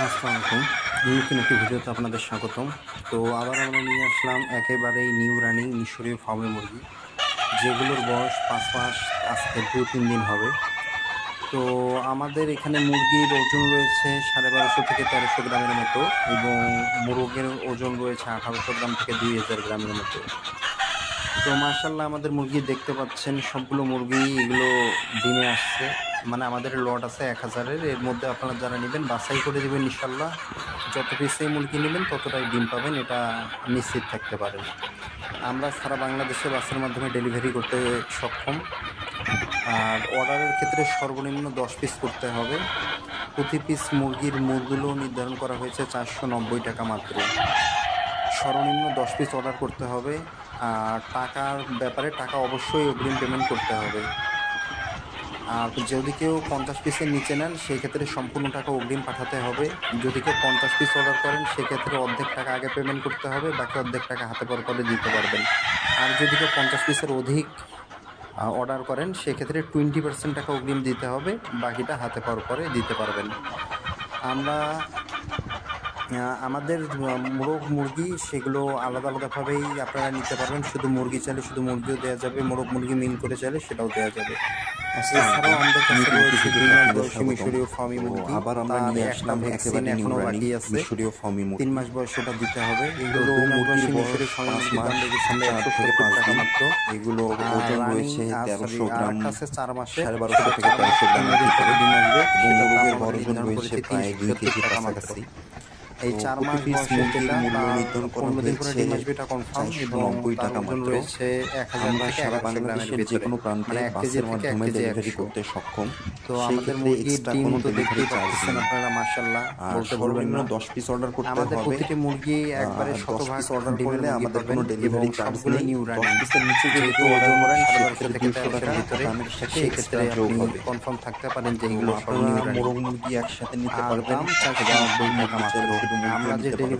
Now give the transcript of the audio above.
আসসালামু আলাইকুম। নতুন একটি ভিডিওতে আপনাদের স্বাগতম। তো আবার আমরা নিয়ে আসলাম একেবারেই নিউ রানিং মিশরীয় ফার্মে মুরগি, যেগুলোর বয়স ৫ মাস, আজকে ২-৩ দিন হবে। তো আমাদের এখানে মুরগির ওজন রয়েছে ১২৫০ থেকে ১৩০০ গ্রামের মতো, এবং মোরগের ওজন রয়েছে ১৮০০ গ্রাম থেকে ২০০০ গ্রামের মতো। তো মাশাআল্লাহ আমাদের মুরগি দেখতে পাচ্ছেন, সবগুলো মুরগি এগুলো ডিমে আসছে। মানে আমাদের লট আছে ১০০০-এর, এর মধ্যে আপনারা যারা নেবেন বাছাই করে দেবেন ইনশাল্লাহ। যত পিসেই মুরগি নেবেন ততটাই ডিম পাবেন, এটা নিশ্চিত থাকতে পারেন। আমরা সারা বাংলাদেশে বাসের মাধ্যমে ডেলিভারি করতে সক্ষম। আর অর্ডারের ক্ষেত্রে সর্বনিম্ন ১০ পিস করতে হবে। প্রতি পিস মুরগির মূল্য নির্ধারণ করা হয়েছে ৪৯০ টাকা মাত্র। সর্বনিম্ন ১০ পিস অর্ডার করতে হবে। আর টাকার ব্যাপারে টাকা অবশ্যই অগ্রিম পেমেন্ট করতে হবে। আর যদি কেউ ৫০ পিসের নিচে নেন সেক্ষেত্রে সম্পূর্ণ টাকা অগ্রিম পাঠাতে হবে। যদি কেউ ৫০ পিস অর্ডার করেন সেক্ষেত্রে অর্ধেক টাকা আগে পেমেন্ট করতে হবে, বাকি অর্ধেক টাকা হাতে পরে দিতে পারবেন। আর যদি কেউ ৫০ পিসের অধিক অর্ডার করেন সেক্ষেত্রে 20% টাকা অগ্রিম দিতে হবে, বাকিটা হাতে পরে দিতে পারবেন। আমরা আমাদের মোরগ মুরগি সেগুলো আলাদা আলাদাভাবেই আপনারা নিতে পারবেন। শুধু মুরগি চাইলে শুধু মুরগিও দেওয়া যাবে, মোরগ মুরগি মিল করে চাইলে সেটাও দেওয়া যাবে। এছাড়াও আমাদের কাছে রয়েছে ২ মাস বয়সী মিশরীয় ফার্মি মুরগি। আবার আমরা তার নিয়ে একটা আসলাম ভ্যাকসিন একেবারে নিউ এখনো রানিং বাকি আছে, মিশরীয় ফার্মি ৩ মুরগি। মাস বয়স ওটা দিতে হবে। এগুলো তো মুরগির মুরগির মিশরীয় ফার্মি ৫ মুরগির দাম মাস রেখেছি আমরা ৪ থেকে ১৭০ ৫ টাকা দিন। মাত্র। এগুলো ওজন রয়েছে ১৩০০ আর গ্রাম, একটা আছে ৪ মাসে, ১২৫০ থেকে ১৩০০ গ্রামের ডিম ভিতরে, আসবে, এবং সেটার দাম মুরগের আমরা বড় ওজন নির্ধারণ রয়েছে করেছি প্রায় ২ ৩৭০ কেজির টাকা মাত্র। কাছাকাছি। এই তো ৪ প্রতি মাস পিস বয়সের মুরগির যেটা, মূল্য তার নির্ধারণ করা ১৫ দিন পরে হয়েছে ডিম আসবে, এটা কনফার্ম, এবং ৪৯০ তার টাকা ওজন মাত্র। রয়েছে ১০০০ আমরা থেকে সারা ১১০০ গ্রামের বাংলাদেশের যে ভিতরে, কোনো প্রান্তে মানে ১ কেজি বাসের থেকে ১ মাধ্যমে কেজি ডেলিভারি ১০০। করতে সক্ষম। তো সেই আমাদের ক্ষেত্রে মুরগির এক্সট্রা ডিম কোনো তো ডেলিভারি দেখতেই চার্জ পাচ্ছেন নেই। আপনারা, মাশাআল্লাহ আর বলতে ভুলবেন সর্বনিম্ন না। ১০ পিস অর্ডার করতে আমাদের হবে। প্রতিটি মুরগি একবারে ১০ শতভাগ পিস অর্ডার ডিমের করলে মুরগি আমাদের পাবেন, কোনো এবং ডেলিভারি চার্জ সবগুলো নেই। New ১০ running. পিসের নিচে যদি যেহেতু কেউ অর্ডার ওজন করেন ১২৫০ সেক্ষেত্রে থেকে ২০০ ১৩০০ টাকা ভিতরে, দামের সাথে সেই এক্সট্রা ক্ষেত্রে যোগ আপনি হবে। কনফার্ম থাকতে পারেন যে তো এগুলো সব আপনারা নিউ রানিং। মোরগ মুরগি একসাথে নিতে আর পারবেন দাম অথবা ৪৯০ টাকা মুরগি মাত্র। চাইলে শুধু মুরগিও আমরা যে নিতে পারবেন। ডেলিভারি